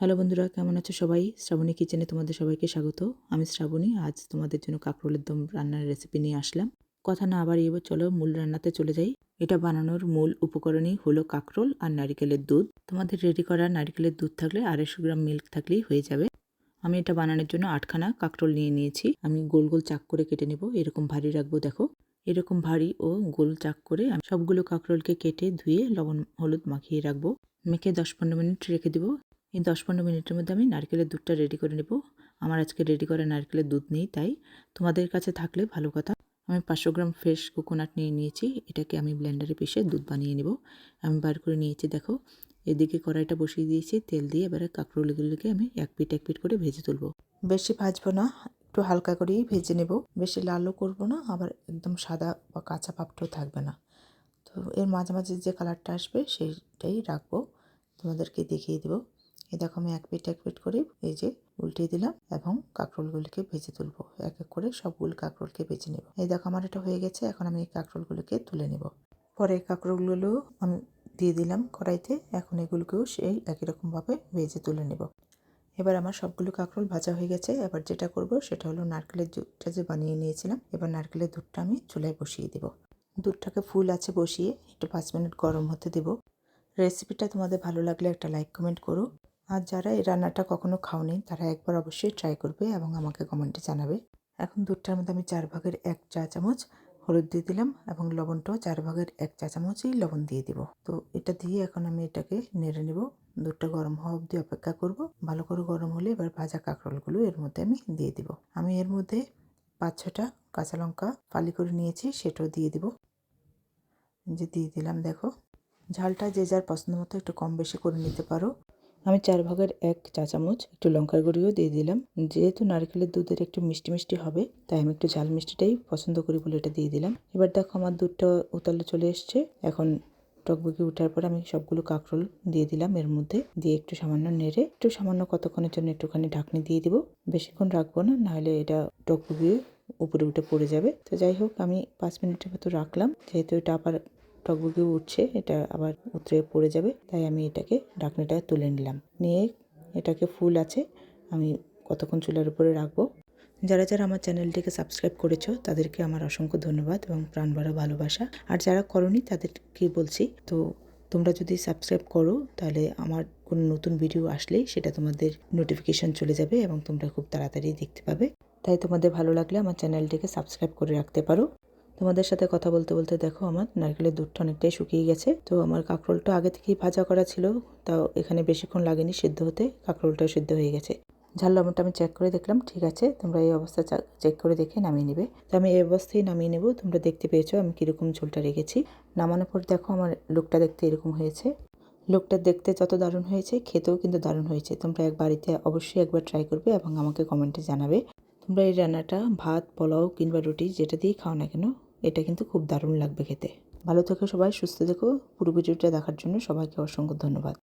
Hello বন্ধুরা, কেমন আছো সবাই? শ্রাবণী কিচেনে তোমাদের সবাইকে স্বাগত। আমি শ্রাবণী। আজ তোমাদের জন্য কাঁকরোলের দম রান্নার রেসিপি নিয়ে আসলাম। কথা না বাড়িয়ে এবার চলো মূল রান্নাতে চলে যাই। এটা বানানোর মূল উপকরণই হলো কাঁকরোল আর নারিকেলের দুধ। তোমাদের রেডি করা নারিকেলের দুধ থাকলে 250 গ্রাম মিল্ক থাকলেই হয়ে যাবে। আমি এটা বানানোর জন্য 8খানা কাঁকরোল নিয়ে নিয়েছি। আমি গোল গোল চাক করে কেটে নেব। এরকম ভারী রাখবো, দেখো এরকম ভারী ও গোল চাক করে আমি সবগুলো কাঁকরোলকে কেটে ধুয়ে লবণ হলুদ মাখিয়ে রাখবো। মেখে 10-15 মিনিট রেখে দেবো। এই 10-15 মিনিটের মধ্যে আমি নারকেলের দুধটা রেডি করে নেব। আমার আজকে রেডি করা নারকেলের দুধ নেই, তাই তোমাদের কাছে থাকলে ভালো কথা। আমি 500 গ্রাম ফ্রেশ কোকোনাট নিয়ে নিয়েছি। এটাকে আমি ব্লেন্ডারে পিষে দুধ বানিয়ে নেব। আমি বার করে নিয়েছি, দেখো এদিকে কড়াইটা বসিয়ে দিয়েছি তেল দিয়ে। এবারে কাঁকরোলগুলোকে আমি এক পিঠ করে ভেজে তুলবো। বেশি ভাজবো না, একটু হালকা করেই ভেজে নেব। বেশি লালও করবো না, আবার একদম সাদা বা কাঁচা ভাবটাও থাকবে না। তো এর মাঝে মাঝে যে কালারটা আসবে সেইটাই রাখবো, তোমাদেরকে দেখিয়ে দেবো। এই দেখো আমি এক পিঠ করে এই যে উল্টিয়ে দিলাম এবং কাঁকরোলগুলিকে ভেজে তুলবো। এক এক করে সবগুলো কাঁকরোলকে ভেজে নেব। এই দেখো আমার এটা হয়ে গেছে। এখন আমি এই কাঁকরোলগুলোকে তুলে নেব। পরে কাঁকরোলগুলো আমি দিয়ে দিলাম কড়াইতে। এখন এগুলোকেও সেই একই রকমভাবে ভেজে তুলে নেব। এবার আমার সবগুলো কাঁকরোল ভাজা হয়ে গেছে। এবার যেটা করব সেটা হলো নারকেলের দুধটা যে বানিয়ে নিয়েছিলাম, এবার নারকেলের দুধটা আমি চুলায় বসিয়ে দেব। দুধটাকে ফুল আছে বসিয়ে একটু 5 মিনিট গরম হতে দেব। রেসিপিটা তোমাদের ভালো লাগলে একটা লাইক কমেন্ট করো। আর যারা এই রান্নাটা কখনো খাওনি তারা একবার অবশ্যই ট্রাই করবে এবং আমাকে কমেন্টে জানাবে। এখন দুধটার মধ্যে আমি 4/1 চা চামচ হলুদ দিয়ে দিলাম এবং লবণটাও 4/1 চা চামচই লবণ দিয়ে দিব। তো এটা দিয়ে এখন আমি এটাকে নেড়ে নেব। দুধটা গরম হওয়া অবধি অপেক্ষা করব। ভালো করে গরম হলে এবার ভাজা কাঁকরোলগুলো এর মধ্যে আমি দিয়ে দিব। আমি এর মধ্যে 5-6টা কাঁচা লঙ্কা ফালি করে নিয়েছি, সেটাও দিয়ে দিব। যে দিয়ে দিলাম, দেখো ঝালটা যে যার পছন্দ মতো একটু কম বেশি করে নিতে পারো। আমি 4/1 চা চামচ একটু লঙ্কার গুঁড়িও দিয়ে দিলাম। যেহেতু নারকেলের দুধের একটু মিষ্টি মিষ্টি হবে, তাই আমি একটু ঝাল মিষ্টিটাই পছন্দ করি বলে এটা দিয়ে দিলাম। এবার দেখো আমার দুধটা উতালে চলে এসছে। এখন টকবকে ওঠার পর আমি সবগুলো কাঁকরোল দিয়ে দিলাম এর মধ্যে, দিয়ে একটু সামান্য নেড়ে একটু সামান্য কতক্ষণের জন্য একটুখানি ঢাকনি দিয়ে দিব। বেশিক্ষণ রাখবো না, নাহলে এটা টকবকে উপরে উঠে পড়ে যাবে। তো যাই হোক, আমি 5 মিনিটের মতো রাখলাম। যেহেতু এটা আবার টকবকে উঠছে, এটা আবার উতরে পড়ে যাবে, তাই আমি এটাকে ঢাকনিটা তুলে নিলাম। নিয়ে এটাকে ফুল আছে আমি কতক্ষণ চুলার উপরে রাখবো। যারা যারা আমার চ্যানেলটিকে সাবস্ক্রাইব করেছো তাদেরকে আমার অসংখ্য ধন্যবাদ এবং প্রাণ ভরা ভালোবাসা। আর যারা করোনি তাদেরকে বলছি, তো তোমরা যদি সাবস্ক্রাইব করো তাহলে আমার কোনো নতুন ভিডিও আসলেই সেটা তোমাদের নোটিফিকেশন চলে যাবে এবং তোমরা খুব তাড়াতাড়ি দেখতে পাবে। তাই তোমাদের ভালো লাগলে আমার চ্যানেলটিকে সাবস্ক্রাইব করে রাখতে পারো। তোমাদের সাথে কথা বলতে বলতে দেখো আমার নারকেলের দুধটা অনেকটাই শুকিয়ে গেছে। তো আমার কাঁকরোলটা আগে থেকেই ভাজা করা ছিল, তাও এখানে বেশিক্ষণ লাগেনি সিদ্ধ হতে, কাঁকরোলটাও সিদ্ধ হয়ে গেছে। ঝাল লবণটা আমি চেক করে দেখলাম ঠিক আছে। তোমরা এই অবস্থা চেক করে দেখে নামিয়ে নেবে। তো আমি এই অবস্থায় নামিয়ে নেব। তোমরা দেখতে পেয়েছো আমি কীরকম ঝোলটা রেখেছি। নামানোর পর দেখো আমার লুকটা দেখতে এরকম হয়েছে। লুকটা দেখতে যত দারুণ হয়েছে, খেতেও কিন্তু দারুণ হয়েছে। তোমরা বাড়িতে অবশ্যই একবার ট্রাই করবে এবং আমাকে কমেন্টে জানাবে। তোমরা এই রান্নাটা ভাত, পোলাও কিংবা রুটি যেটা দিয়েই খাও না কেন, এটা কিন্তু খুব দারুণ লাগবে খেতে। ভালো থেকো সবাই, সুস্থ থেকো। পুরো ভিডিওটা দেখার জন্য সবাইকে অসংখ্য ধন্যবাদ।